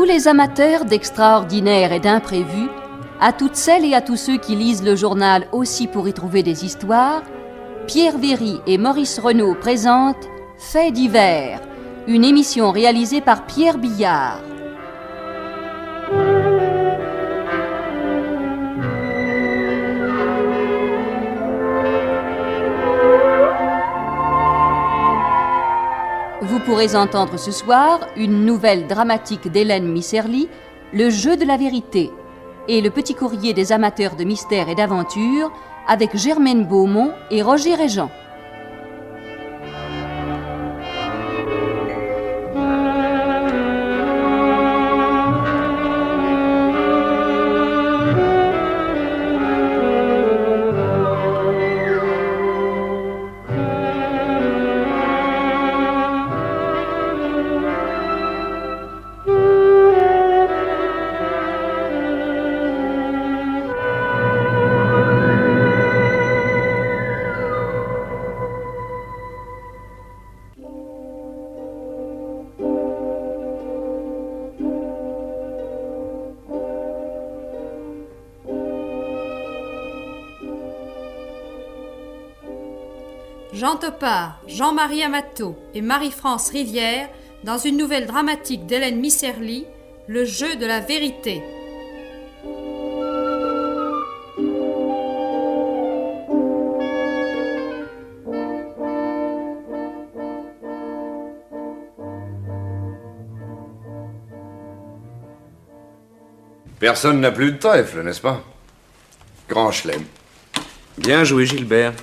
les amateurs d'extraordinaire et d'imprévu, à toutes celles et à tous ceux qui lisent le journal aussi pour y trouver des histoires, Pierre Véry et Maurice Renaud présentent Faits divers, une émission réalisée par Pierre Billard. Vous pourrez entendre ce soir une nouvelle dramatique d'Hélène Misserly, Le jeu de la vérité, et le petit courrier des amateurs de mystère et d'aventure avec Germaine Beaumont et Roger Régent. Jean Topard, Jean-Marie Amato et Marie-France Rivière dans une nouvelle dramatique d'Hélène Misserly, Le jeu de la vérité. Personne n'a plus de trèfle, n'est-ce pas? Grand chelem. Bien joué, Gilbert.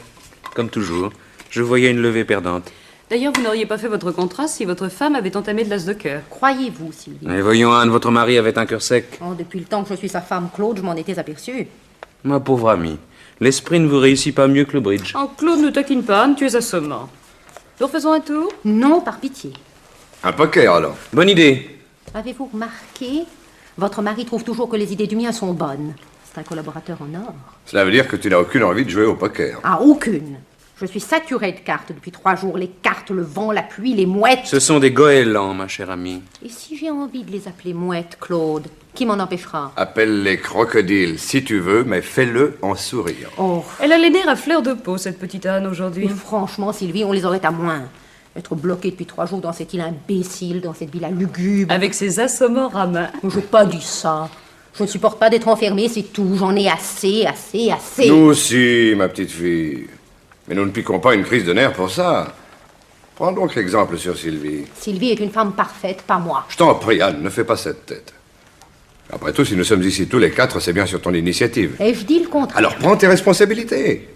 Comme toujours, je voyais une levée perdante. D'ailleurs, vous n'auriez pas fait votre contrat si votre femme avait entamé de l'as de cœur. Croyez-vous, Sylvie? Et voyons, Anne, votre mari avait un cœur sec. Oh, depuis le temps que je suis sa femme, Claude, je m'en étais aperçue. Ma pauvre amie, l'esprit ne vous réussit pas mieux que le bridge. Oh, Claude, ne taquine pas, Anne, tu es assommant. Nous refaisons un tour? Non, par pitié. Un poker, alors. Bonne idée. Avez-vous remarqué? Votre mari trouve toujours que les idées du mien sont bonnes. C'est un collaborateur en or. Cela veut dire que tu n'as aucune envie de jouer au poker. Ah, aucune. Je suis saturée de cartes depuis 3 jours. Les cartes, le vent, la pluie, les mouettes. Ce sont des goélands, ma chère amie. Et si j'ai envie de les appeler mouettes, Claude, qui m'en empêchera? Appelle-les crocodiles si tu veux, mais fais-le en souriant. Oh, Elle a les nerfs à fleur de peau, cette petite Anne, aujourd'hui. mais franchement, Sylvie, on les aurait à moins. Être bloqué depuis 3 jours dans cette île imbécile, dans cette villa lugubre. Avec ses assommants ramins. Je n'ai pas dit ça. Je ne supporte pas d'être enfermée, c'est tout. J'en ai assez. Nous aussi, ma petite fille. Mais nous ne piquons pas une crise de nerfs pour ça. Prends donc exemple sur Sylvie. Sylvie est une femme parfaite, pas moi. Je t'en prie, Anne, ne fais pas cette tête. Après tout, si nous sommes ici tous les 4, c'est bien sur ton initiative. Et je dis le contraire. Alors prends tes responsabilités.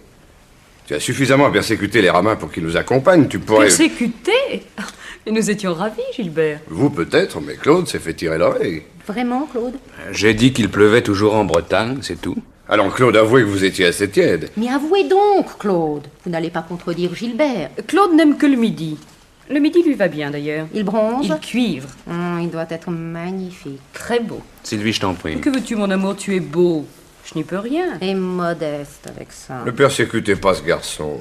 Tu as suffisamment persécuté les ramins pour qu'ils nous accompagnent, tu pourrais... Persécuté? Et nous étions ravis, Gilbert. Vous peut-être, mais Claude s'est fait tirer l'oreille. Vraiment, Claude? J'ai dit qu'il pleuvait toujours en Bretagne, c'est tout. Alors Claude, avouez que vous étiez assez tiède. Mais avouez donc, Claude. Vous n'allez pas contredire Gilbert. Claude n'aime que le midi. Le midi lui va bien, d'ailleurs. Il bronze? Il cuivre. Il doit être magnifique. Très beau. Sylvie, je t'en prie. Que veux-tu, mon amour? Tu es beau. Je n'y peux rien. Et modeste avec ça. Ne persécutez pas ce garçon.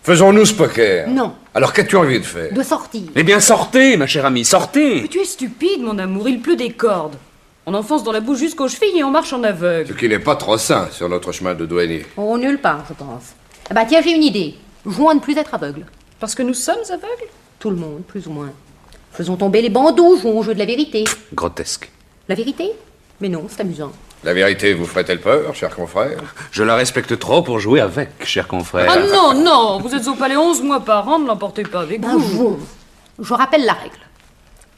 Faisons-nous ce poker. Non. Alors qu'as-tu envie de faire? De sortir. Eh bien, sortez, ma chère amie, sortez. Mais tu es stupide, mon amour. Il pleut des cordes. On enfonce dans la bouche jusqu'aux chevilles et on marche en Ce aveugle. qui n'est pas trop sain sur notre chemin de douanier. Oh, nulle part, je pense. Ah bah tiens, j'ai une idée. Jouons à ne plus être aveugle. Parce que nous sommes aveugles? Tout le monde, plus ou moins. Faisons tomber les bandeaux, jouons au jeu de la vérité. Grotesque. La vérité? Mais non, c'est amusant. La vérité vous ferait-elle peur, cher confrère? Je la respecte trop pour jouer avec, cher confrère. Ah non, non, vous êtes au palais 11 mois par an, ne l'emportez pas avec Ben, vous. jouons. Je rappelle la règle.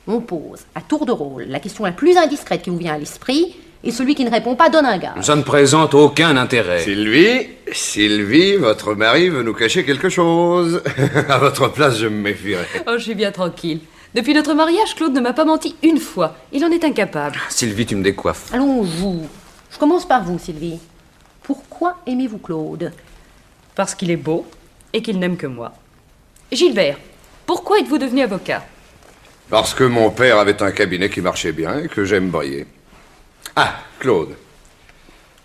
On pose, à tour de rôle, la question la plus indiscrète qui vous vient à l'esprit, et celui qui ne répond pas donne un gage. Ça ne présente aucun intérêt. Sylvie, votre mari veut nous cacher quelque chose. À votre place, je me méfierais. Oh, je suis bien tranquille. Depuis notre mariage, Claude ne m'a pas menti une fois. Il en est incapable. Sylvie, tu me décoiffes. Allons, on joue. Je commence par vous, Sylvie. Pourquoi aimez-vous Claude? Parce qu'il est beau et qu'il n'aime que moi. Gilbert, pourquoi êtes-vous devenu avocat? Parce que mon père avait un cabinet qui marchait bien et que j'aime briller. Ah, Claude.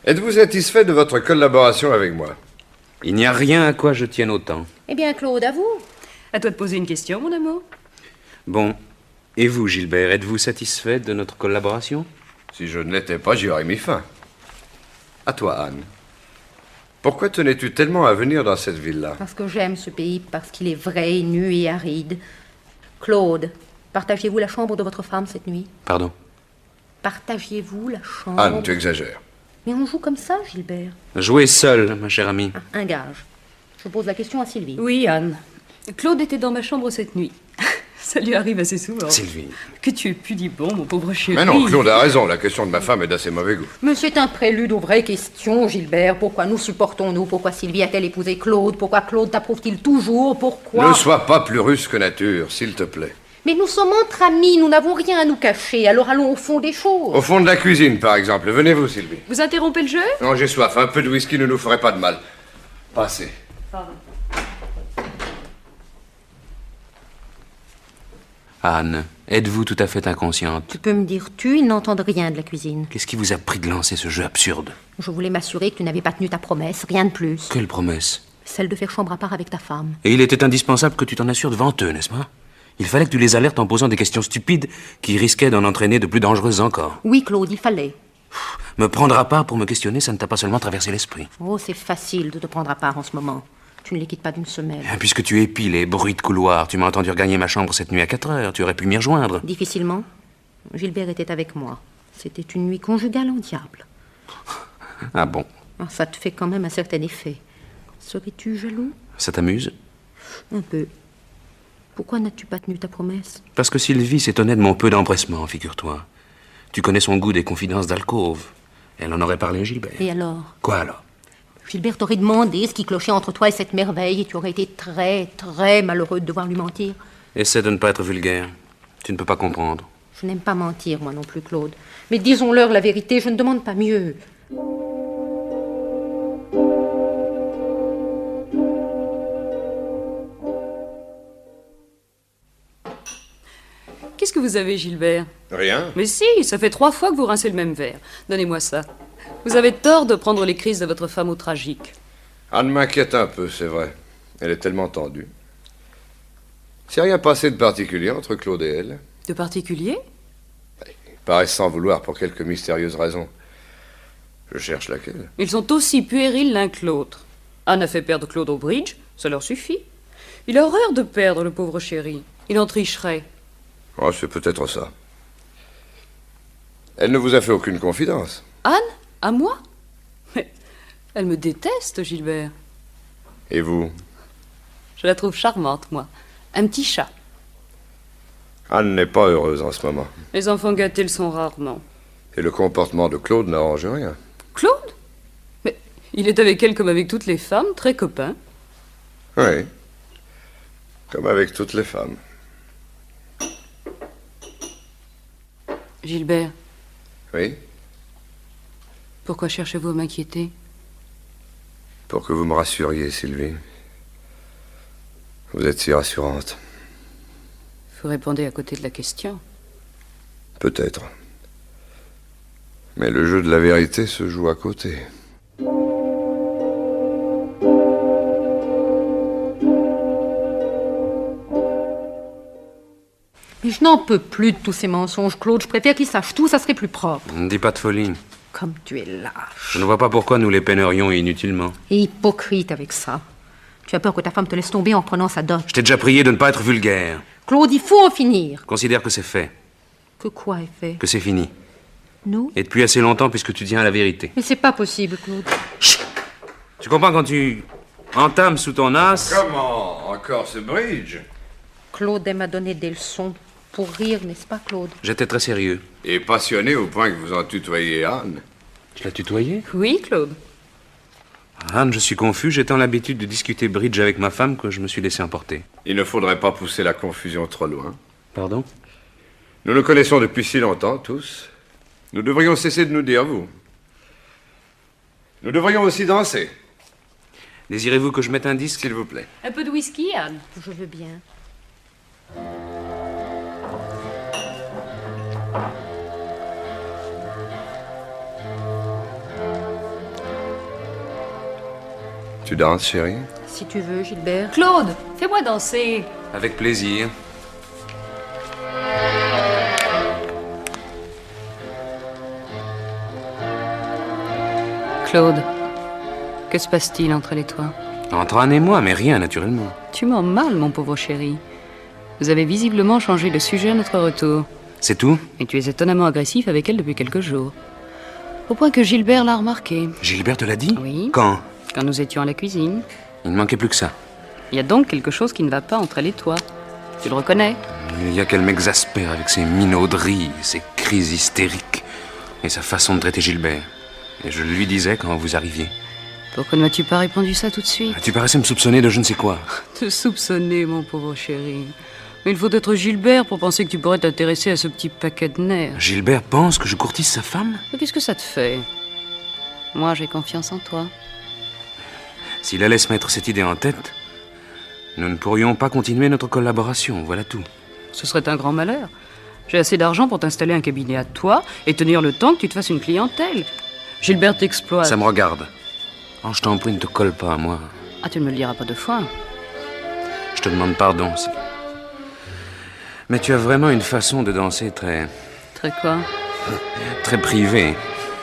Êtes-vous satisfait de votre collaboration avec moi? Il n'y a rien à quoi je tienne autant. Eh bien, Claude, à vous. À toi de poser une question, mon amour. Bon, Et vous, Gilbert, êtes-vous satisfait de notre collaboration? Si je ne l'étais pas, j'y aurais mis fin. À toi, Anne. Pourquoi tenais-tu tellement à venir dans cette ville-là? Parce que j'aime ce pays, parce qu'il est vrai, nu et aride. Claude, partagiez-vous la chambre de votre femme cette nuit? Pardon? Partagiez-vous la chambre? Anne, tu exagères. Mais on joue comme ça, Gilbert. Jouez seul, ma chère amie. Un gage. Je pose la question à Sylvie. Oui, Anne. Claude était dans ma chambre cette nuit. Ça lui arrive assez souvent. Sylvie. Que tu es pudibond, mon pauvre chéri. Mais non, Claude a raison. La question de ma femme est d'assez mauvais goût. Mais c'est un prélude aux vraies questions, Gilbert. Pourquoi nous supportons-nous? Pourquoi Sylvie a-t-elle épousé Claude? Pourquoi Claude t'approuve-t-il toujours? Pourquoi? Ne sois pas plus russe que nature, s'il te plaît. Mais nous sommes entre amis, nous n'avons rien à nous cacher, alors allons au fond des choses. Au fond de la cuisine, par exemple. Venez-vous, Sylvie. Vous interrompez le jeu? Non, j'ai soif. Un peu de whisky ne nous ferait pas de mal. Passez. Pardon. Anne, êtes-vous tout à fait inconsciente? Tu peux me dire tu, ils n'entendent rien de la cuisine. Qu'est-ce qui vous a pris de lancer ce jeu absurde? Je voulais m'assurer que tu n'avais pas tenu ta promesse, rien de plus. Quelle promesse? Celle de faire chambre à part avec ta femme. Et il était indispensable que tu t'en assures devant eux, n'est-ce pas? Il fallait que tu les alertes en posant des questions stupides qui risquaient d'en entraîner de plus dangereuses encore. Oui, Claude, il fallait. Me prendre à part pour me questionner, ça ne t'a pas seulement traversé l'esprit. Oh, c'est facile de te prendre à part en ce moment. Tu ne les quittes pas d'une semelle. Puisque tu épies les bruits de couloir, tu m'as entendu regagner ma chambre cette nuit à 4 heures. Tu aurais pu m'y rejoindre. Difficilement. Gilbert était avec moi. C'était une nuit conjugale en diable. Ah bon? Ah, ça te fait quand même un certain effet. Serais-tu jaloux? Ça t'amuse? Un peu. Pourquoi n'as-tu pas tenu ta promesse? Parce que Sylvie s'étonnait de mon peu d'empressement, figure-toi. Tu connais son goût des confidences d'alcôve. Elle en aurait parlé à Gilbert. Et alors? Quoi alors? Gilbert t'aurait demandé ce qui clochait entre toi et cette merveille et tu aurais été très, très malheureux de devoir lui mentir. Essaie de ne pas être vulgaire. Tu ne peux pas comprendre. Je n'aime pas mentir, moi non plus, Claude. Mais disons-leur la vérité, je ne demande pas mieux. Qu'est-ce que vous avez, Gilbert? Rien. Mais si, ça fait 3 fois que vous rincez le même verre. Donnez-moi ça. Vous avez tort de prendre les crises de votre femme au tragique. Anne m'inquiète un peu, c'est vrai. Elle est tellement tendue. C'est rien passé de particulier entre Claude et elle. De particulier? Ils paraissent s'en vouloir pour quelques mystérieuses raisons. Je cherche laquelle. Ils sont aussi puérils l'un que l'autre. Anne a fait perdre Claude au bridge, ça leur suffit. Il a horreur de perdre le pauvre chéri. Il en tricherait. Oh, c'est peut-être ça. Elle ne vous a fait aucune confidence. Anne? À moi? Mais elle me déteste, Gilbert. Et vous? Je la trouve charmante, moi. Un petit chat. Anne n'est pas heureuse en ce moment. Les enfants gâtés le sont rarement. Et le comportement de Claude n'arrange rien. Claude? Mais il est avec elle comme avec toutes les femmes, très copain. Oui. Comme avec toutes les femmes. Gilbert, Oui? pourquoi cherchez-vous à m'inquiéter? Pour que vous me rassuriez, Sylvie. Vous êtes si rassurante. Vous répondez à côté de la question. Peut-être. Mais le jeu de la vérité se joue à côté. Mais je n'en peux plus de tous ces mensonges, Claude. Je préfère qu'ils sachent tout, ça serait plus propre. Ne dis pas de folie. Comme tu es lâche. Je ne vois pas pourquoi nous les peinerions inutilement. Et hypocrite avec ça. Tu as peur que ta femme te laisse tomber en prenant sa dot. Je t'ai déjà prié de ne pas être vulgaire. Claude, il faut en finir. Considère que c'est fait, Que quoi est fait? que c'est fini. Nous? Et depuis assez longtemps puisque tu tiens à la vérité. Mais c'est pas possible, Claude. Tu comprends quand tu entames sous ton as... Comment? Encore ce bridge? Claude aime à donner des leçons. Pour rire, n'est-ce pas, Claude? J'étais très sérieux. Et passionné au point que vous en tutoyez Anne. Je l'as tutoyé? Oui, Claude. Anne, je suis confus. J'ai tant l'habitude de discuter bridge avec ma femme que je me suis laissé emporter. Il ne faudrait pas pousser la confusion trop loin. Pardon? Nous nous connaissons depuis si longtemps, tous. Nous devrions cesser de nous dire vous. Nous devrions aussi danser, Désirez-vous que je mette un disque? s'il vous plaît. Un peu de whisky, Anne? Je veux bien. Tu danses, chérie? Si tu veux, Gilbert. Claude, fais-moi danser. Avec plaisir. Claude, que se passe-t-il entre elle et toi? Entre Anne et moi, mais rien, naturellement. Tu mens mal, mon pauvre chéri. Vous avez visiblement changé de sujet à notre retour. C'est tout? Et tu es étonnamment agressif avec elle depuis quelques jours. Au point que Gilbert l'a remarqué. Gilbert te l'a dit? Oui. Quand? Quand nous étions à la cuisine. Il ne manquait plus que ça. Il y a donc quelque chose qui ne va pas entre elle et toi. Tu le reconnais? Il y a qu'elle m'exaspère avec ses minauderies, ses crises hystériques et sa façon de traiter Gilbert. Et je le lui disais quand vous arriviez. Pourquoi ne m'as-tu pas répondu ça tout de suite? Tu paraissais me soupçonner de je ne sais quoi. Te soupçonner, mon pauvre chéri. Mais il faut être Gilbert pour penser que tu pourrais t'intéresser à ce petit paquet de nerfs. Gilbert pense que je courtise sa femme? Mais qu'est-ce que ça te fait? Moi, j'ai confiance en toi. S'il allait se mettre cette idée en tête, nous ne pourrions pas continuer notre collaboration, voilà tout. Ce serait un grand malheur. J'ai assez d'argent pour t'installer un cabinet à toi et tenir le temps que tu te fasses une clientèle. Gilbert t'exploite. Ça me regarde. Oh, je t'en prie, ne te colle pas à moi. Ah, tu ne me le diras pas deux fois. Je te demande pardon, Sylvie. Mais tu as vraiment une façon de danser très... Très quoi? très privée.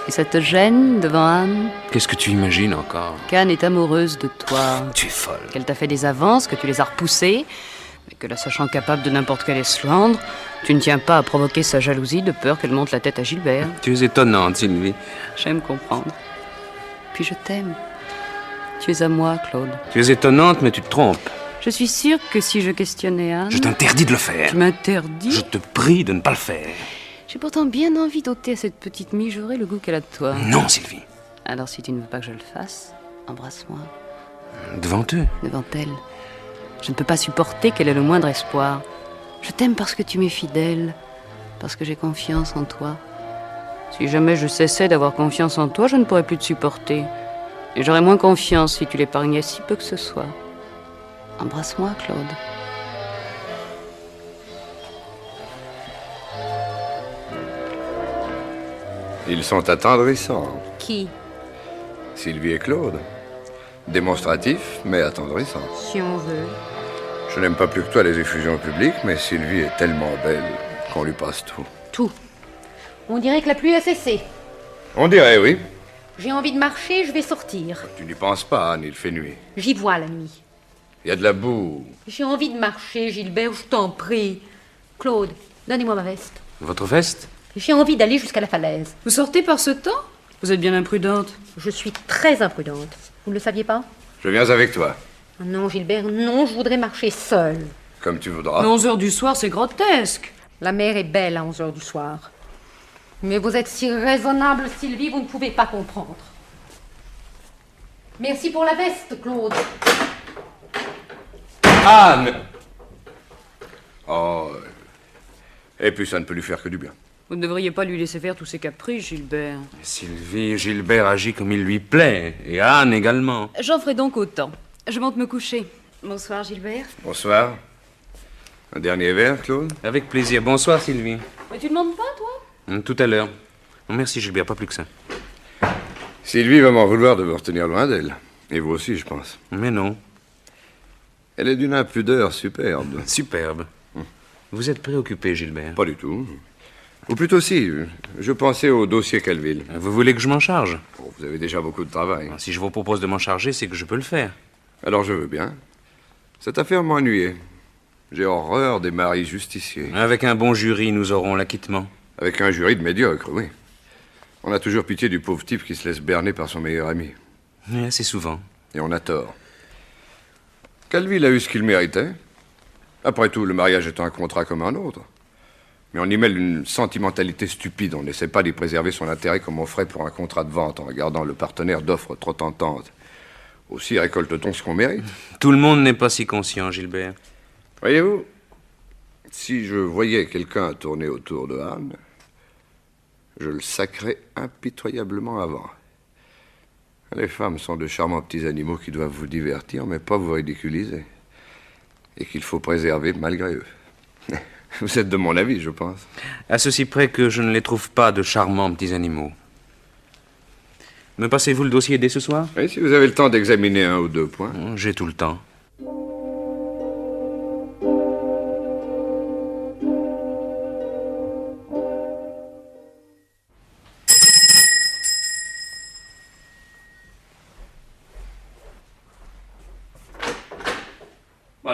Et ça te gêne devant Anne? Qu'est-ce que tu imagines encore? qu'Anne est amoureuse de toi. Tu es folle. Qu'elle t'a fait des avances, que tu les as repoussées, mais que la sachant capable de n'importe quel esclandre, tu ne tiens pas à provoquer sa jalousie de peur qu'elle monte la tête à Gilbert. Tu es étonnante, Sylvie. J'aime comprendre. Puis je t'aime. Tu es à moi, Claude. Tu es étonnante, mais tu te trompes. Je suis sûre que si je questionnais Anne... Je t'interdis de le faire. Tu m'interdis? Je te prie de ne pas le faire. J'ai pourtant bien envie d'ôter à cette petite mijaurée le goût qu'elle a de toi. Non, Sylvie. Alors si tu ne veux pas que je le fasse, embrasse-moi. Devant eux. Devant elle. Je ne peux pas supporter qu'elle ait le moindre espoir. Je t'aime parce que tu m'es fidèle, parce que j'ai confiance en toi. Si jamais je cessais d'avoir confiance en toi, je ne pourrais plus te supporter. Et j'aurais moins confiance si tu l'épargnais si peu que ce soit. Embrasse-moi, Claude. Ils sont attendrissants. Qui? Sylvie et Claude. Démonstratifs, mais attendrissants. Si on veut. Je n'aime pas plus que toi les effusions publiques, mais Sylvie est tellement belle qu'on lui passe tout. Tout. On dirait que la pluie a cessé. On dirait, oui. J'ai envie de marcher, je vais sortir. Tu n'y penses pas, Anne, il fait nuit. J'y vois la nuit. Il y a de la boue. J'ai envie de marcher, Gilbert, je t'en prie. Claude, donnez-moi ma veste. Votre veste? J'ai envie d'aller jusqu'à la falaise. Vous sortez par ce temps? Vous êtes bien imprudente. Je suis très imprudente. Vous ne le saviez pas? Je viens avec toi. Non, Gilbert, non, je voudrais marcher seule. Comme tu voudras. Mais 11h du soir, c'est grotesque. La mer est belle à 11h du soir. Mais vous êtes si raisonnable, Sylvie, vous ne pouvez pas comprendre. Merci pour la veste, Claude. Anne! Oh. Et puis ça ne peut lui faire que du bien. Vous ne devriez pas lui laisser faire tous ses caprices, Gilbert. Sylvie, Gilbert agit comme il lui plaît. Et Anne également. J'en ferai donc autant. Je monte me coucher. Bonsoir, Gilbert. Bonsoir. Un dernier verre, Claude? Avec plaisir. Bonsoir, Sylvie. Mais tu ne demandes pas, toi? Tout à l'heure. Oh, merci, Gilbert, pas plus que ça. Sylvie va m'en vouloir de me retenir loin d'elle. Et vous aussi, je pense. Mais non. Elle est d'une impudeur superbe. Superbe. Vous êtes préoccupé, Gilbert. Pas du tout. Ou plutôt si, je pensais au dossier Calville. Vous voulez que je m'en charge? Oh, vous avez déjà beaucoup de travail. Si je vous propose de m'en charger, c'est que je peux le faire. Alors je veux bien. Cette affaire m'ennuyait. J'ai horreur des maris justiciers. Avec un bon jury, nous aurons l'acquittement. Avec un jury de médiocres, oui. On a toujours pitié du pauvre type qui se laisse berner par son meilleur ami. Oui, assez souvent. Et on a tort. Calville a eu ce qu'il méritait. Après tout, le mariage est un contrat comme un autre. Mais on y mêle une sentimentalité stupide. On n'essaie pas d'y préserver son intérêt comme on ferait pour un contrat de vente en regardant le partenaire d'offres trop tentantes. Aussi récolte-t-on ce qu'on mérite. Tout le monde n'est pas si conscient, Gilbert. Voyez-vous, si je voyais quelqu'un tourner autour de Anne, je le sacrais impitoyablement avant. Les femmes sont de charmants petits animaux qui doivent vous divertir, mais pas vous ridiculiser. Et qu'il faut préserver malgré eux. Vous êtes de mon avis, je pense. À ceci près que je ne les trouve pas de charmants petits animaux. Me passez-vous le dossier dès ce soir? Oui, si vous avez le temps d'examiner un ou deux points. J'ai tout le temps.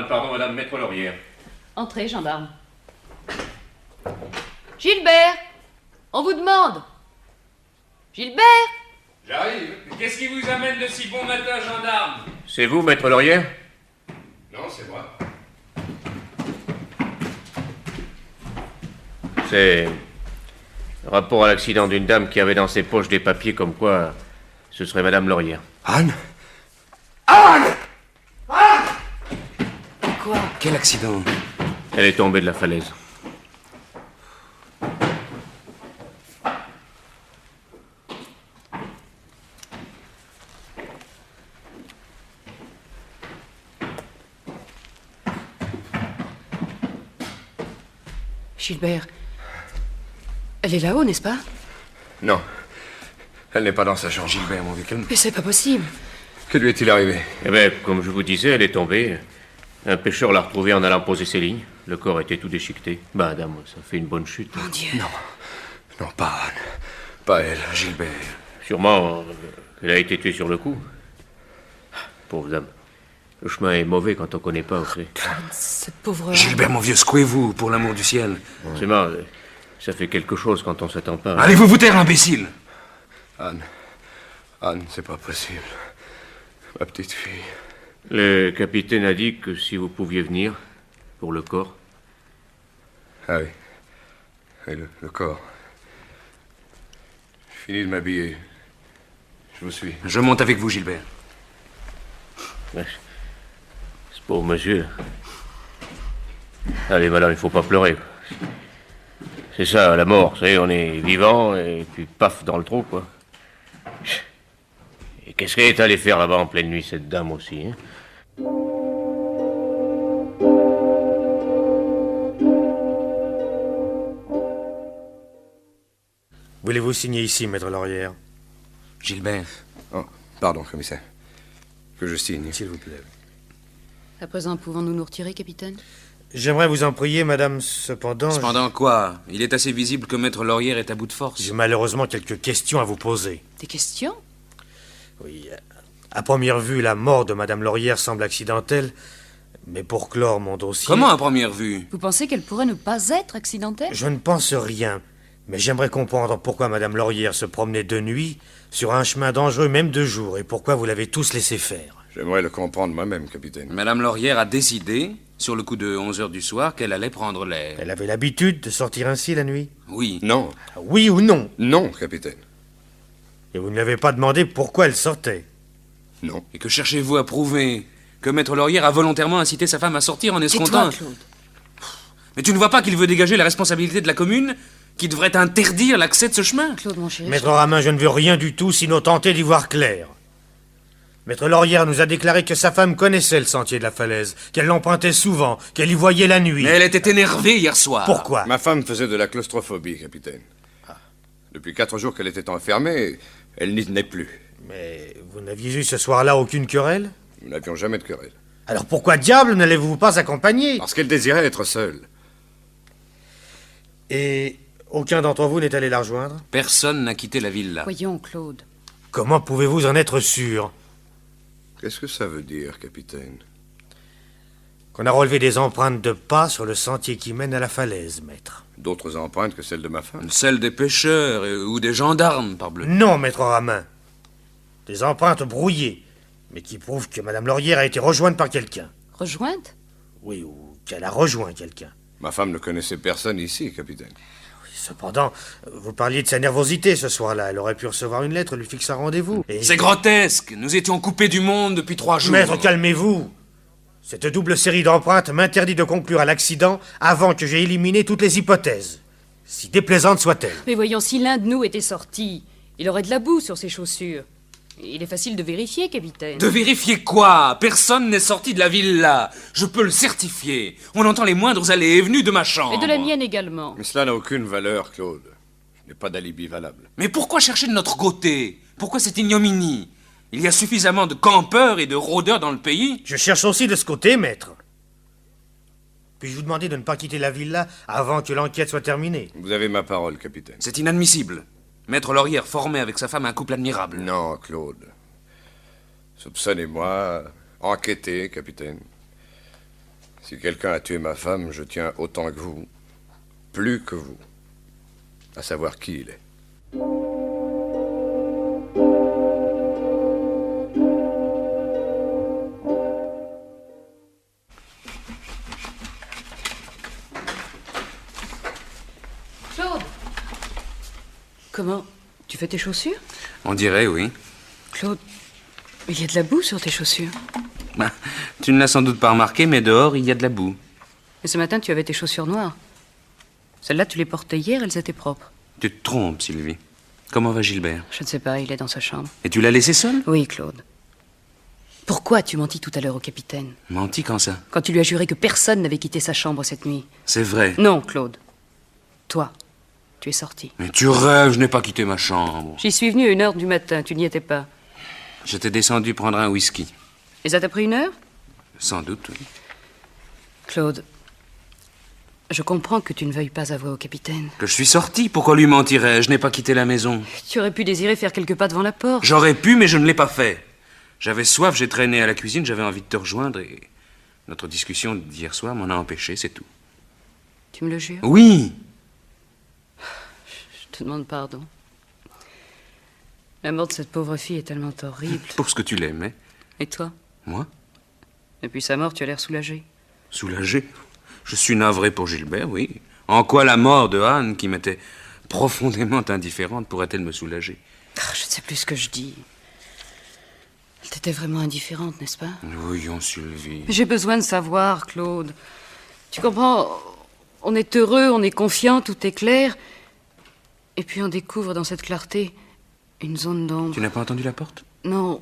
Pardon, madame, maître Laurière. Entrez, gendarme. Gilbert, on vous demande. Gilbert! J'arrive. Qu'est-ce qui vous amène de si bon matin, gendarme? C'est vous, maître Laurière? Non, c'est moi. C'est rapport à l'accident d'une dame qui avait dans ses poches des papiers comme quoi ce serait madame Laurière. Anne? Quoi? Quel accident? Elle est tombée de la falaise. Gilbert, elle est là-haut, n'est-ce pas? Non. Elle n'est pas dans sa chambre. Gilbert, mon vieux, calme. Mais c'est pas possible. Que lui est-il arrivé? Eh bien, comme je vous disais, elle est tombée. Un pêcheur l'a retrouvée en allant poser ses lignes. Le corps était tout déchiqueté. Ben, dame, ça fait une bonne chute. Mon Dieu. Non, pas Anne. Pas elle. Gilbert. Sûrement qu'elle a été tuée sur le coup. Pauvre dame. Le chemin est mauvais quand on connaît pas, vous savez. Cette pauvre... Gilbert, mon vieux, secouez-vous, pour l'amour du ciel. C'est marrant, ça fait quelque chose quand on s'attend pas. Allez-vous vous taire, imbécile! Anne, c'est pas possible. Ma petite fille. Le capitaine a dit que si vous pouviez venir, pour le corps. Ah oui. Et le corps. Fini de m'habiller. Je vous suis. Je monte avec vous, Gilbert. Ouais. Ce pauvre monsieur. Allez, madame, il faut pas pleurer. C'est ça, la mort, vous savez, on est vivant, et puis paf, dans le trou, quoi. Et qu'est-ce qu'elle est allée faire là-bas en pleine nuit, cette dame aussi, hein? Voulez-vous signer ici, maître Laurière? Gilbert. Oh, pardon, commissaire. Que je signe. S'il vous plaît. À présent, pouvons-nous nous retirer, capitaine? J'aimerais vous en prier, madame, cependant... Cependant quoi? Il est assez visible que maître Laurière est à bout de force. J'ai malheureusement quelques questions à vous poser. Des questions? Oui, à première vue, la mort de madame Laurière semble accidentelle, mais pour clore mon dossier... Comment à première vue? Vous pensez qu'elle pourrait ne pas être accidentelle? Je ne pense rien, mais j'aimerais comprendre pourquoi madame Laurière se promenait de nuit sur un chemin dangereux même de jour, et pourquoi vous l'avez tous laissé faire. J'aimerais le comprendre moi-même, capitaine. Madame Laurière a décidé, sur le coup de 11 heures du soir, qu'elle allait prendre l'air. Elle avait l'habitude de sortir ainsi la nuit? Oui. Non. Oui ou non? Non, capitaine. Et vous ne lui avez pas demandé pourquoi elle sortait? Non. Et que cherchez-vous à prouver? Que maître Laurière a volontairement incité sa femme à sortir en escomptant... Tais-toi, Claude. Mais tu ne vois pas qu'il veut dégager la responsabilité de la commune, qui devrait interdire l'accès de ce chemin? Claude, mon chéri. Maître Ramin, je ne veux rien du tout, sinon tenter d'y voir clair. Maître Laurière nous a déclaré que sa femme connaissait le sentier de la falaise, qu'elle l'empruntait souvent, qu'elle y voyait la nuit. Mais elle était énervée hier soir. Pourquoi? Ma femme faisait de la claustrophobie, capitaine. Depuis 4 jours qu'elle était enfermée, elle n'y tenait plus. Mais vous n'aviez eu ce soir-là aucune querelle? Nous n'avions jamais de querelle. Alors pourquoi diable n'allez-vous pas accompagner? Parce qu'elle désirait être seule. Et aucun d'entre vous n'est allé la rejoindre? Personne n'a quitté la villa. Voyons, Claude. Comment pouvez-vous en être sûr? Qu'est-ce que ça veut dire, capitaine? Qu'on a relevé des empreintes de pas sur le sentier qui mène à la falaise, maître. D'autres empreintes que celles de ma femme? Celle des pêcheurs ou des gendarmes, parbleu. Non, maître Ramin. Des empreintes brouillées, mais qui prouvent que madame Laurière a été rejointe par quelqu'un. Rejointe? Oui, ou qu'elle a rejoint quelqu'un. Ma femme ne connaissait personne ici, capitaine. Cependant, vous parliez de sa nervosité ce soir-là. Elle aurait pu recevoir une lettre lui fixe un rendez-vous. Et... C'est grotesque. Nous étions coupés du monde depuis 3 jours. Maître, calmez-vous. Cette double série d'empreintes m'interdit de conclure à l'accident avant que j'aie éliminé toutes les hypothèses, si déplaisantes soient-elles. Mais voyons, si l'un de nous était sorti, il aurait de la boue sur ses chaussures. Il est facile de vérifier, capitaine. De vérifier quoi? Personne n'est sorti de la villa. Je peux le certifier. On entend les moindres allées et venues de ma chambre. Et de la mienne également. Mais cela n'a aucune valeur, Claude. Je n'ai pas d'alibi valable. Mais pourquoi chercher de notre côté? Pourquoi cette ignominie? Il y a suffisamment de campeurs et de rôdeurs dans le pays. Je cherche aussi de ce côté, maître. Puis-je vous demander de ne pas quitter la villa avant que l'enquête soit terminée? Vous avez ma parole, capitaine. C'est inadmissible. Maître Laurière formait avec sa femme un couple admirable. Non, Claude. Soupçonnez-moi. Enquêtez, capitaine. Si quelqu'un a tué ma femme, je tiens autant que vous, plus que vous, à savoir qui il est. Claude! Comment? Tu fais tes chaussures? On dirait, oui. Claude, il y a de la boue sur tes chaussures. Ben, tu ne l'as sans doute pas remarqué, mais dehors, il y a de la boue. Et ce matin, tu avais tes chaussures noires. Celles-là, tu les portais hier, elles étaient propres. Tu te trompes, Sylvie. Comment va Gilbert? Je ne sais pas, il est dans sa chambre. Et tu l'as laissé seul? Oui, Claude. Pourquoi tu mentis tout à l'heure au capitaine? Menti quand ça? Quand tu lui as juré que personne n'avait quitté sa chambre cette nuit. C'est vrai. Non, Claude. Toi, tu es sorti. Mais tu rêves, je n'ai pas quitté ma chambre. J'y suis venu à 1h du matin, tu n'y étais pas. J'étais descendu prendre un whisky. Et ça t'a pris 1 heure? Sans doute, oui. Claude, je comprends que tu ne veuilles pas avouer au capitaine. Que je suis sorti, pourquoi lui mentirais-je? Je n'ai pas quitté la maison. Tu aurais pu désirer faire quelques pas devant la porte. J'aurais pu, mais je ne l'ai pas fait. J'avais soif, j'ai traîné à la cuisine, j'avais envie de te rejoindre et... Notre discussion d'hier soir m'en a empêché, c'est tout. Tu me le jures? Oui! Je te demande pardon. La mort de cette pauvre fille est tellement horrible. Pour ce que tu l'aimais. Et toi? Moi? Depuis sa mort, tu as l'air soulagé. Soulagé? Je suis navré pour Gilbert, oui. En quoi la mort de Anne, qui m'était profondément indifférente, pourrait-elle me soulager? Je ne sais plus ce que je dis. Elle t'était vraiment indifférente, n'est-ce pas? Voyons, Sylvie. Mais j'ai besoin de savoir, Claude. Tu comprends? On est heureux, on est confiant, tout est clair. Et puis on découvre dans cette clarté une zone d'ombre. Tu n'as pas entendu la porte? Non.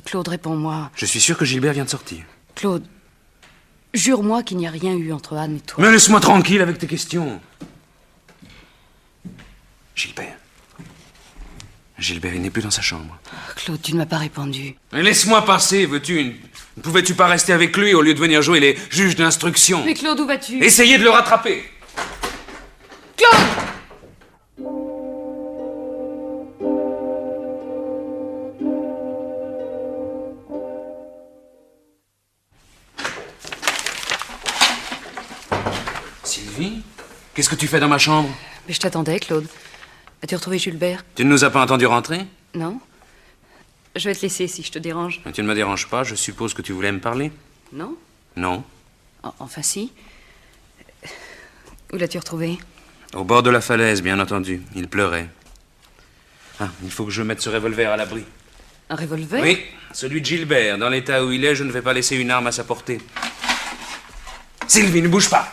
Claude, réponds-moi. Je suis sûr que Gilbert vient de sortir. Claude, jure-moi qu'il n'y a rien eu entre Anne et toi. Mais laisse-moi tranquille avec tes questions. Gilbert. Gilbert, il n'est plus dans sa chambre. Claude, tu ne m'as pas répondu. Mais laisse-moi passer, veux-tu? Ne pouvais-tu pas rester avec lui au lieu de venir jouer les juges d'instruction? Mais Claude, où vas-tu? Essayez de le rattraper. Claude! Sylvie, qu'est-ce que tu fais dans ma chambre? Mais je t'attendais, Claude. As-tu retrouvé Gilbert? Tu ne nous as pas entendu rentrer? Non. Je vais te laisser si je te dérange. Mais tu ne me déranges pas, je suppose que tu voulais me parler? Non? Non. Enfin, si. Où l'as-tu retrouvé? Au bord de la falaise, bien entendu. Il pleurait. Ah, il faut que je mette ce revolver à l'abri. Un revolver? Oui, celui de Gilbert. Dans l'état où il est, je ne vais pas laisser une arme à sa portée. Sylvie, ne bouge pas.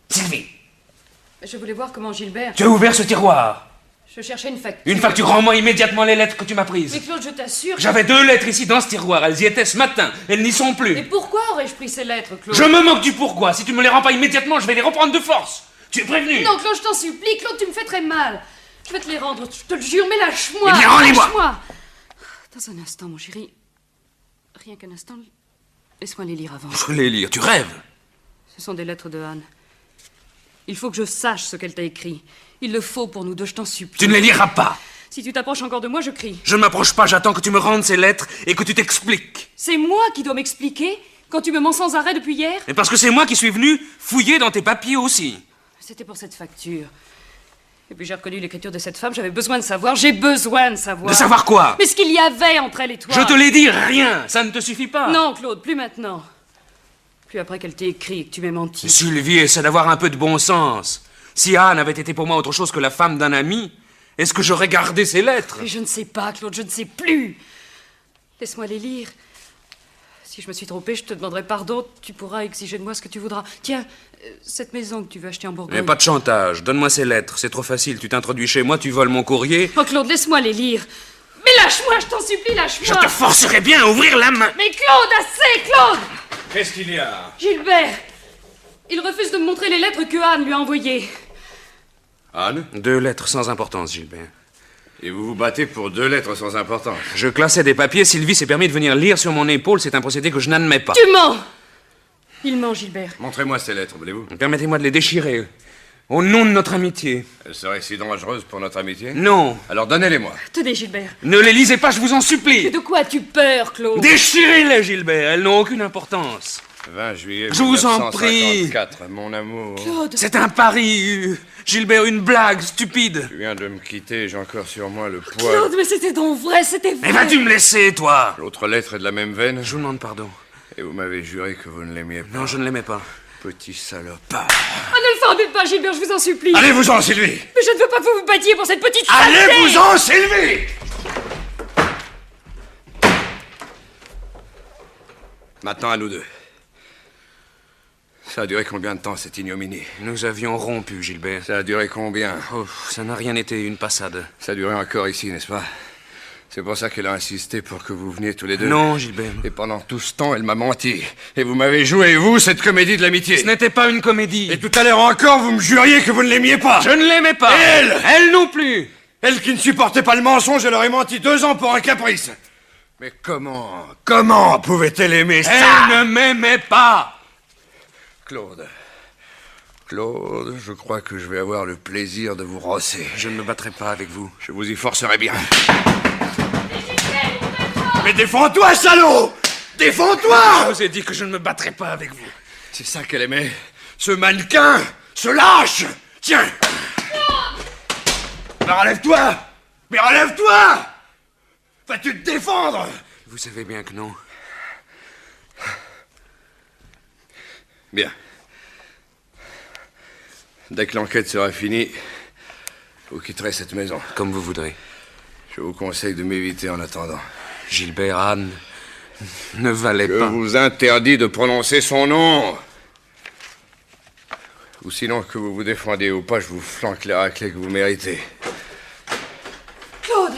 Sylvie, Je voulais voir comment Gilbert... tu as ouvert ce tiroir. Je cherchais une facture. Une facture, rends-moi immédiatement les lettres que tu m'as prises. Mais Claude, je t'assure... J'avais 2 lettres ici dans ce tiroir. Elles y étaient ce matin. Elles n'y sont plus. Mais pourquoi aurais-je pris ces lettres, Claude? Je me moque du pourquoi. Si tu me les rends pas immédiatement, je vais les reprendre de force. Tu es prévenu? Non, Claude, je t'en supplie. Claude, tu me fais très mal. Je vais te les rendre, je te le jure, mais lâche-moi. Eh bien, rends-les-moi. Lâche-moi. Dans un instant, mon chéri. Rien qu'un instant. Laisse-moi les lire avant. Je les lire. Tu rêves? Ce sont des lettres de Anne. Il faut que je sache ce qu'elle t'a écrit. Il le faut pour nous deux, je t'en supplie. Tu ne les liras pas. Si tu t'approches encore de moi, je crie. Je ne m'approche pas. J'attends que tu me rendes ces lettres et que tu t'expliques. C'est moi qui dois m'expliquer quand tu me mens sans arrêt depuis hier? Et parce que c'est moi qui suis venu fouiller dans tes papiers aussi. C'était pour cette facture. Et puis j'ai reconnu l'écriture de cette femme, j'avais besoin de savoir, j'ai besoin de savoir. De savoir quoi? Mais ce qu'il y avait entre elle et toi. Je te l'ai dit, rien. Ça ne te suffit pas. Non, Claude, plus maintenant. Plus après qu'elle t'ait écrit et que tu m'aies menti. Sylvie, essaie d'avoir un peu de bon sens. Si Anne avait été pour moi autre chose que la femme d'un ami, est-ce que j'aurais gardé ces lettres? Mais je ne sais pas, Claude, je ne sais plus. Laisse-moi les lire. Si je me suis trompée, je te demanderai pardon. Tu pourras exiger de moi ce que tu voudras. Tiens, cette maison que tu veux acheter en Bourgogne. Mais pas de chantage. Donne-moi ces lettres. C'est trop facile. Tu t'introduis chez moi, tu voles mon courrier. Oh, Claude, laisse-moi les lire. Mais lâche-moi, je t'en supplie, lâche-moi. Je te forcerai bien à ouvrir la main. Mais Claude, assez, Claude! Qu'est-ce qu'il y a? Gilbert, il refuse de me montrer les lettres que Anne lui a envoyées. Anne? 2 lettres sans importance, Gilbert. Et vous vous battez pour 2 lettres sans importance. Je classais des papiers. Sylvie s'est permis de venir lire sur mon épaule. C'est un procédé que je n'admets pas. Tu mens! Il ment, Gilbert. Montrez-moi ces lettres, voulez-vous? Permettez-moi de les déchirer. Au nom de notre amitié. Elles seraient si dangereuses pour notre amitié? Non. Alors donnez-les-moi. Tenez, Gilbert. Ne les lisez pas, je vous en Mais supplie. de quoi as-tu peur, Claude? Déchirez-les, Gilbert. Elles n'ont aucune importance. 20 juillet Je vous en prie. 1954, mon amour. Claude. C'est un pari, Gilbert, une blague stupide. Tu viens de me quitter, j'ai encore sur moi le poids. Claude, mais c'était donc vrai, c'était vrai. Mais vas-tu me laisser, toi? L'autre lettre est de la même veine. Je vous demande pardon. Et vous m'avez juré que vous ne l'aimiez pas. Non, je ne l'aimais pas. Petit salopard. Oh, ne le formule pas, Gilbert, je vous en supplie. Allez-vous-en, Sylvie. Mais je ne veux pas que vous vous battiez pour cette petite Allez-vous-en, Sylvie. Maintenant, à nous deux. Ça a duré combien de temps, cette ignominie? Nous avions rompu, Gilbert. Ça a duré combien? Oh, ça n'a rien été, une passade. Ça a duré encore ici, n'est-ce pas? C'est pour ça qu'elle a insisté pour que vous veniez tous les deux. Non, Gilbert. Et pendant tout ce temps, elle m'a menti. Et vous m'avez joué, vous, cette comédie de l'amitié. Ce n'était pas une comédie. Et tout à l'heure encore, vous me juriez que vous ne l'aimiez pas. Je ne l'aimais pas. Et elle? Elle non plus. Elle qui ne supportait pas le mensonge, elle aurait menti 2 ans pour un caprice. Mais comment pouvait-elle aimer ça? Elle ne m'aimait pas. Claude, je crois que je vais avoir le plaisir de vous rosser. Je ne me battrai pas avec vous. Je vous y forcerai bien. Mais défends-toi, salaud! Défends-toi! Je vous ai dit que je ne me battrai pas avec vous. C'est ça qu'elle aimait. Ce mannequin, ce lâche. Tiens. Mais relève-toi! Mais relève-toi! Vas-tu te défendre? Vous savez bien que non. Bien. Dès que l'enquête sera finie, vous quitterez cette maison. Comme vous voudrez. Je vous conseille de m'éviter en attendant. Gilbert, Anne ne valait Je pas. vous interdis de prononcer son nom. Ou sinon, que vous vous défendiez ou pas, je vous flanque les raclés que vous méritez. Claude.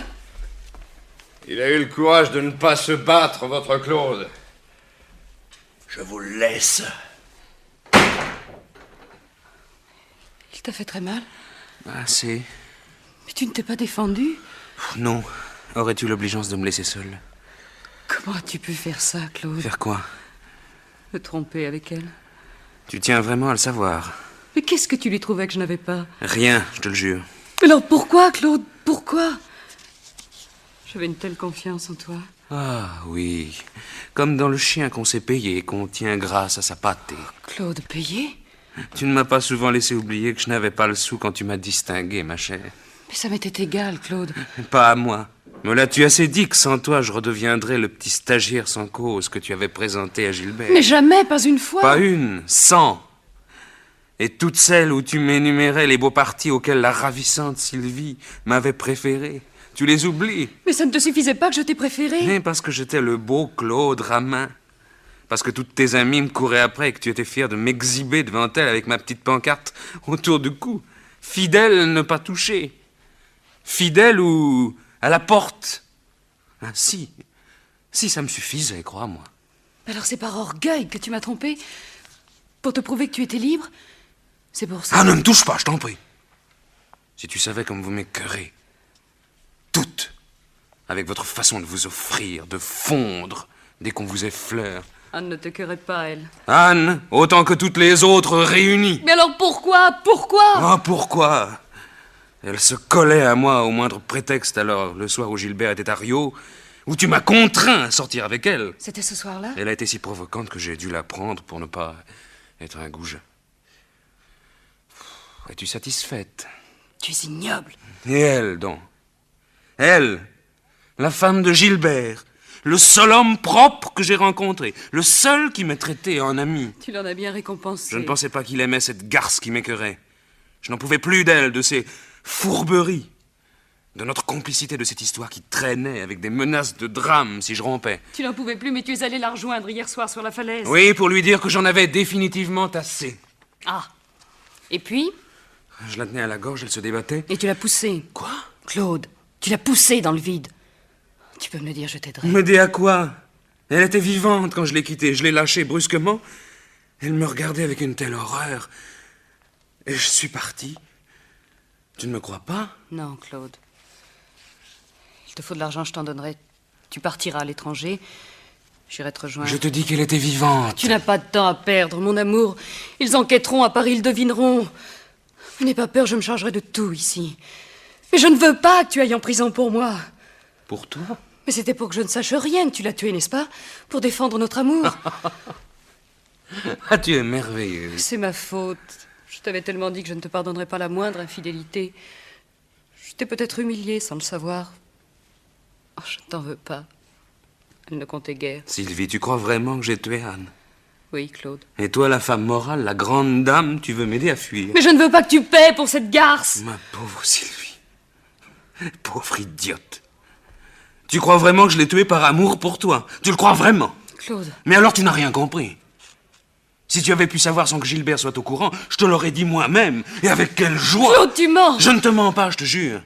Il a eu le courage de ne pas se battre, votre Claude. Je vous le laisse. Il t'a fait très mal. Assez. Mais tu ne t'es pas défendu. Non. Aurais-tu l'obligeance de me laisser seul? Comment as-tu pu faire ça, Claude? Faire quoi? Me tromper avec elle. Tu tiens vraiment à le savoir? Mais qu'est-ce que tu lui trouvais que je n'avais pas? Rien, je te le jure. Alors pourquoi, Claude? Pourquoi? J'avais une telle confiance en toi. Ah oui, comme dans le chien qu'on s'est payé et qu'on tient grâce à sa pâtée. Claude, payé? Tu ne m'as pas souvent laissé oublier que je n'avais pas le sou quand tu m'as distingué, ma chère. Mais ça m'était égal, Claude. Pas à moi. Me l'as-tu assez dit que sans toi, je redeviendrais le petit stagiaire sans cause que tu avais présenté à Gilbert? Mais jamais, pas une fois. Pas une, 100. Et toutes celles où tu m'énumérais les beaux partis auxquels la ravissante Sylvie m'avait préféré. Tu les oublies. Mais ça ne te suffisait pas que je t'ai préféré? Mais parce que j'étais le beau Claude Ramin. Parce que toutes tes amies me couraient après et que tu étais fier de m'exhiber devant elles avec ma petite pancarte autour du cou. Fidèle, ne pas toucher. Fidèle ou à la porte. Ah, si, ça me suffisait, crois-moi. Alors c'est par orgueil que tu m'as trompé? Pour te prouver que tu étais libre? C'est pour ça... Ah, ne me touche pas, je t'en prie. Si tu savais comme vous m'écœurez. Toutes. Avec votre façon de vous offrir, de fondre, dès qu'on vous effleure. Anne ne te querrait pas, elle. Anne, autant que toutes les autres réunies. Mais alors pourquoi? Ah, pourquoi? Elle se collait à moi au moindre prétexte, alors, le soir où Gilbert était à Rio, où tu m'as contraint à sortir avec elle. C'était ce soir-là? Elle a été si provocante que j'ai dû la prendre pour ne pas être un goujat. Es-tu satisfaite? Tu es ignoble. Et elle, donc? Elle, la femme de Gilbert, le seul homme propre que j'ai rencontré, le seul qui m'ait traité en ami. Tu l'en as bien récompensé. Je ne pensais pas qu'il aimait cette garce qui m'écœurait. Je n'en pouvais plus d'elle, de ses fourberies, de notre complicité, de cette histoire qui traînait avec des menaces de drame si je rompais. Tu n'en pouvais plus, mais tu es allé la rejoindre hier soir sur la falaise. Oui, pour lui dire que j'en avais définitivement assez. Ah. Et puis? Je la tenais à la gorge, elle se débattait. Et tu l'as poussée. Quoi? Claude, tu l'as poussée dans le vide. Tu peux me le dire, je t'aiderai. M'aider à quoi? Elle était vivante quand je l'ai quittée. Je l'ai lâchée brusquement. Elle me regardait avec une telle horreur. Et je suis parti. Tu ne me crois pas? Non, Claude. Il te faut de l'argent, je t'en donnerai. Tu partiras à l'étranger. J'irai te rejoindre. Je te dis qu'elle était vivante. Tu n'as pas de temps à perdre, mon amour. Ils enquêteront à Paris, ils devineront. N'aie pas peur, je me chargerai de tout ici. Mais je ne veux pas que tu ailles en prison pour moi. Pour toi? Mais c'était pour que je ne sache rien que tu l'as tué, n'est-ce pas? Pour défendre notre amour. Ah, tu es merveilleuse. C'est ma faute. Je t'avais tellement dit que je ne te pardonnerais pas la moindre infidélité. Je t'ai peut-être humiliée sans le savoir. Oh, je ne t'en veux pas. Elle ne comptait guère. Sylvie, tu crois vraiment que j'ai tué Anne? Oui, Claude. Et toi, la femme morale, la grande dame, tu veux m'aider à fuir? Mais je ne veux pas que tu paies pour cette garce. Ma pauvre Sylvie. Pauvre idiote. Tu crois vraiment que je l'ai tué par amour pour toi? Tu le crois vraiment? Claude. Mais alors tu n'as rien compris. Si tu avais pu savoir sans que Gilbert soit au courant, je te l'aurais dit moi-même. Et avec quelle joie! Claude, tu mens! Je ne te mens pas, je te jure.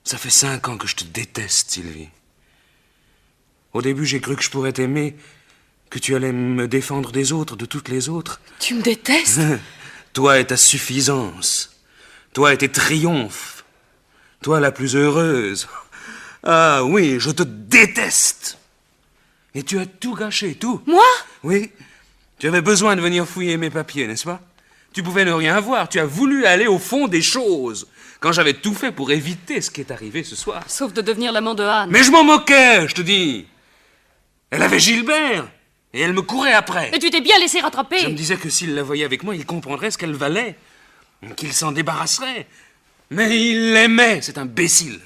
Ça fait 5 ans que je te déteste, Sylvie. Au début, j'ai cru que je pourrais t'aimer, que tu allais me défendre des autres, de toutes les autres. Tu me détestes? Toi et ta suffisance. Toi et tes triomphes. Toi la plus heureuse. Ah oui, je te déteste. Et tu as tout gâché, tout. Moi? Oui. Tu avais besoin de venir fouiller mes papiers, n'est-ce pas? Tu pouvais ne rien voir. Tu as voulu aller au fond des choses. Quand j'avais tout fait pour éviter ce qui est arrivé ce soir. Sauf de devenir l'amant de Anne. Mais je m'en moquais, je te dis. Elle avait Gilbert. Et elle me courait après. Mais tu t'es bien laissé rattraper. Je me disais que s'il la voyait avec moi, il comprendrait ce qu'elle valait. Qu'il s'en débarrasserait. Mais il l'aimait, cet imbécile.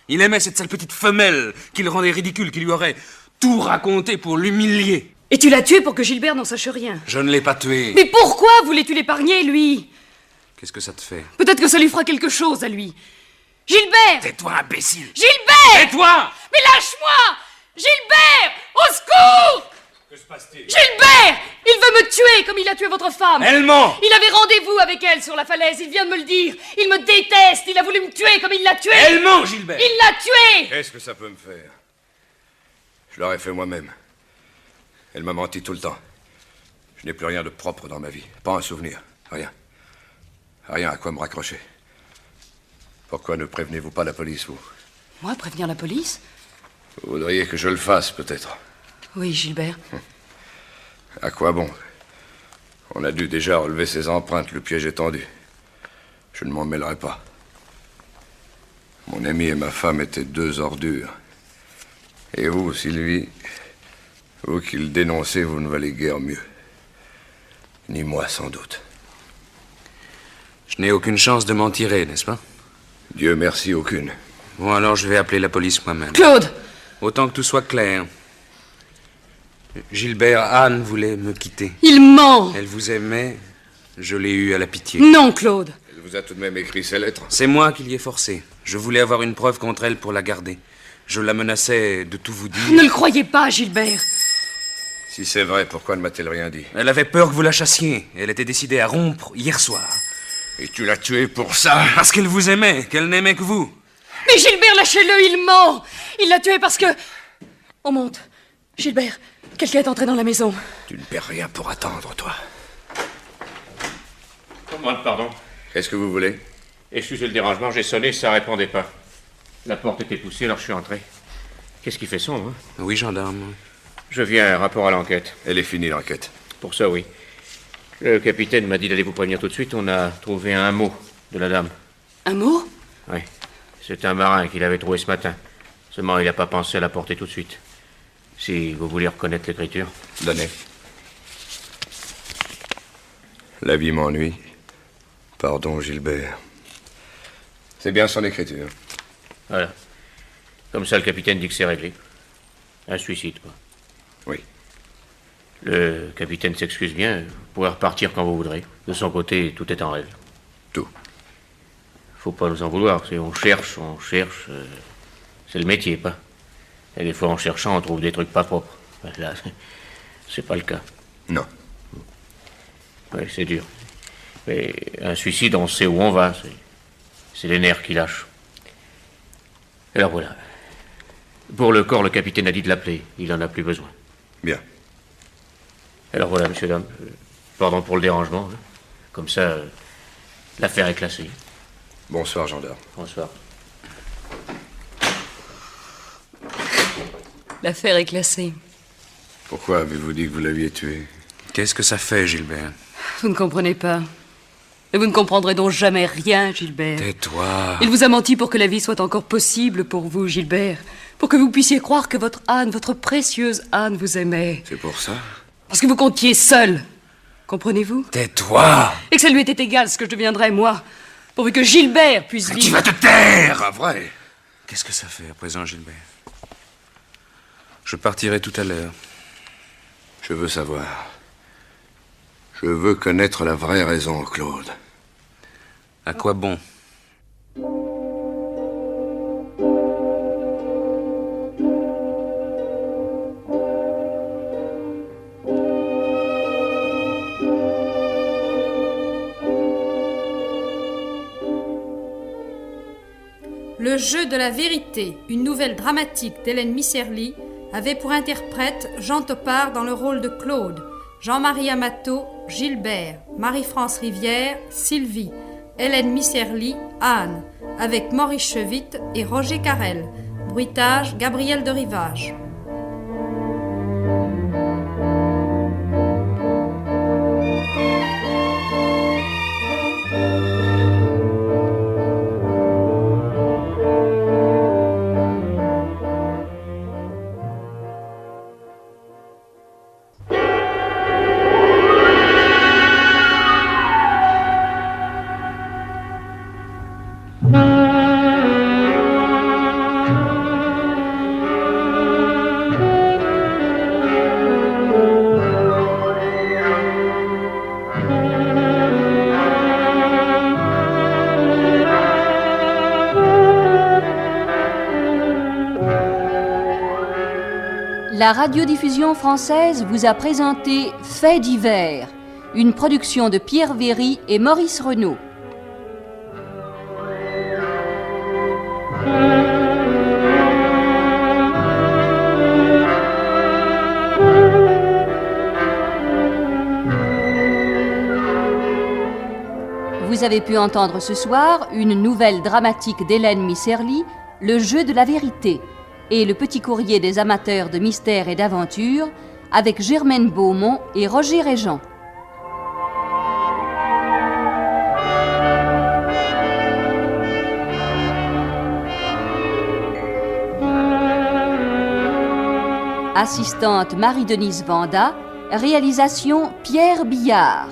Il aimait cette sale petite femelle qui le rendait ridicule, qui lui aurait tout raconté pour l'humilier. Et tu l'as tué pour que Gilbert n'en sache rien. Je ne l'ai pas tué. Mais pourquoi voulais-tu l'épargner, lui? Qu'est-ce que ça te fait? Peut-être que ça lui fera quelque chose à lui. Gilbert! Tais-toi, imbécile! Gilbert! Tais-toi! Mais lâche-moi! Gilbert! Au secours! Que se passe-t-il? Gilbert! Il veut me tuer comme il a tué votre femme. Elle ment! Il avait rendez-vous avec elle sur la falaise, il vient de me le dire. Il me déteste, il a voulu me tuer comme il l'a tué. Elle ment, Gilbert! Il l'a tué! Qu'est-ce que ça peut me faire? Je l'aurais fait moi-même. Elle m'a menti tout le temps. Je n'ai plus rien de propre dans ma vie. Pas un souvenir. Rien. Rien à quoi me raccrocher. Pourquoi ne prévenez-vous pas la police, vous? Moi, prévenir la police? Vous voudriez que je le fasse, peut-être. Oui, Gilbert. À quoi bon? On a dû déjà relever ses empreintes, le piège est tendu. Je ne m'en mêlerai pas. Mon ami et ma femme étaient 2 ordures. Et vous, Sylvie, vous qui le dénoncez, vous ne valez guère mieux. Ni moi, sans doute. Je n'ai aucune chance de m'en tirer, n'est-ce pas? Dieu merci, aucune. Bon, alors je vais appeler la police moi-même. Claude! Autant que tout soit clair. Gilbert, Anne voulait me quitter. Il ment! Elle vous aimait, je l'ai eu à la pitié. Non, Claude! Elle vous a tout de même écrit ces lettres? C'est moi qui l'y ai forcé. Je voulais avoir une preuve contre elle pour la garder. Je la menaçais de tout vous dire. Ne le croyez pas, Gilbert! Si c'est vrai, pourquoi ne m'a-t-elle rien dit? Elle avait peur que vous la chassiez. Elle était décidée à rompre hier soir. Et tu l'as tué pour ça? Parce qu'elle vous aimait, qu'elle n'aimait que vous. Mais Gilbert, lâchez-le, il ment! Il l'a tué parce que... On monte. Gilbert, quelqu'un est entré dans la maison. Tu ne perds rien pour attendre, toi. Demande pardon. Qu'est-ce que vous voulez? Excusez le dérangement, j'ai sonné, ça répondait pas. La porte était poussée, alors je suis entré. Qu'est-ce qui fait sombre, hein? Oui, gendarme. Je viens, rapport à l'enquête. Elle est finie, l'enquête. Pour ça, oui. Le capitaine m'a dit d'aller vous prévenir tout de suite. On a trouvé un mot de la dame. Un mot? Oui. C'est un marin qui l'avait trouvé ce matin. Seulement, il n'a pas pensé à la porter tout de suite. Si vous voulez reconnaître l'écriture. Donnez. La vie m'ennuie. Pardon, Gilbert. C'est bien son écriture. Voilà. Comme ça, le capitaine dit que c'est réglé. Un suicide, quoi. Oui. Le capitaine s'excuse bien. Vous pouvez repartir quand vous voudrez. De son côté, tout est en règle. Tout. Faut pas nous en vouloir. On cherche. C'est le métier, pas. Et des fois, en cherchant, on trouve des trucs pas propres. Là, c'est pas le cas. Non. Oui, c'est dur. Mais un suicide, on sait où on va. C'est les nerfs qui lâchent. Alors voilà. Pour le corps, le capitaine a dit de l'appeler. Il en a plus besoin. Bien. Alors voilà, monsieur, dame. Pardon pour le dérangement. Hein. Comme ça, l'affaire est classée. Bonsoir, gendarme. Bonsoir. L'affaire est classée. Pourquoi avez-vous dit que vous l'aviez tué? Qu'est-ce que ça fait, Gilbert? Vous ne comprenez pas. Et vous ne comprendrez donc jamais rien, Gilbert. Tais-toi. Il vous a menti pour que la vie soit encore possible pour vous, Gilbert. Pour que vous puissiez croire que votre Anne, votre précieuse Anne, vous aimait. C'est pour ça? Parce que vous comptiez seul. Comprenez-vous? Tais-toi! Et que ça lui était égal ce que je deviendrais, moi, pourvu que Gilbert puisse Tu vivre. vas te taire! Pas vrai. Qu'est-ce que ça fait à présent, Gilbert? Je partirai tout à l'heure. Je veux savoir. Je veux connaître la vraie raison, Claude. À quoi bon? Le jeu de la vérité, une nouvelle dramatique d'Hélène Misserly, avait pour interprète Jean Topard dans le rôle de Claude, Jean-Marie Amato, Gilbert, Marie-France Rivière, Sylvie, Hélène Misserly, Anne, avec Maurice Chevitte et Roger Carrel. Bruitage, Gabriel de Rivage. La radiodiffusion française vous a présenté Faits divers, une production de Pierre Véry et Maurice Renaud. Vous avez pu entendre ce soir une nouvelle dramatique d'Hélène Misserly, Le jeu de la vérité, et le petit courrier des amateurs de mystère et d'aventure, avec Germaine Beaumont et Roger Régent. Assistante Marie-Denise Vanda, réalisation Pierre Billard.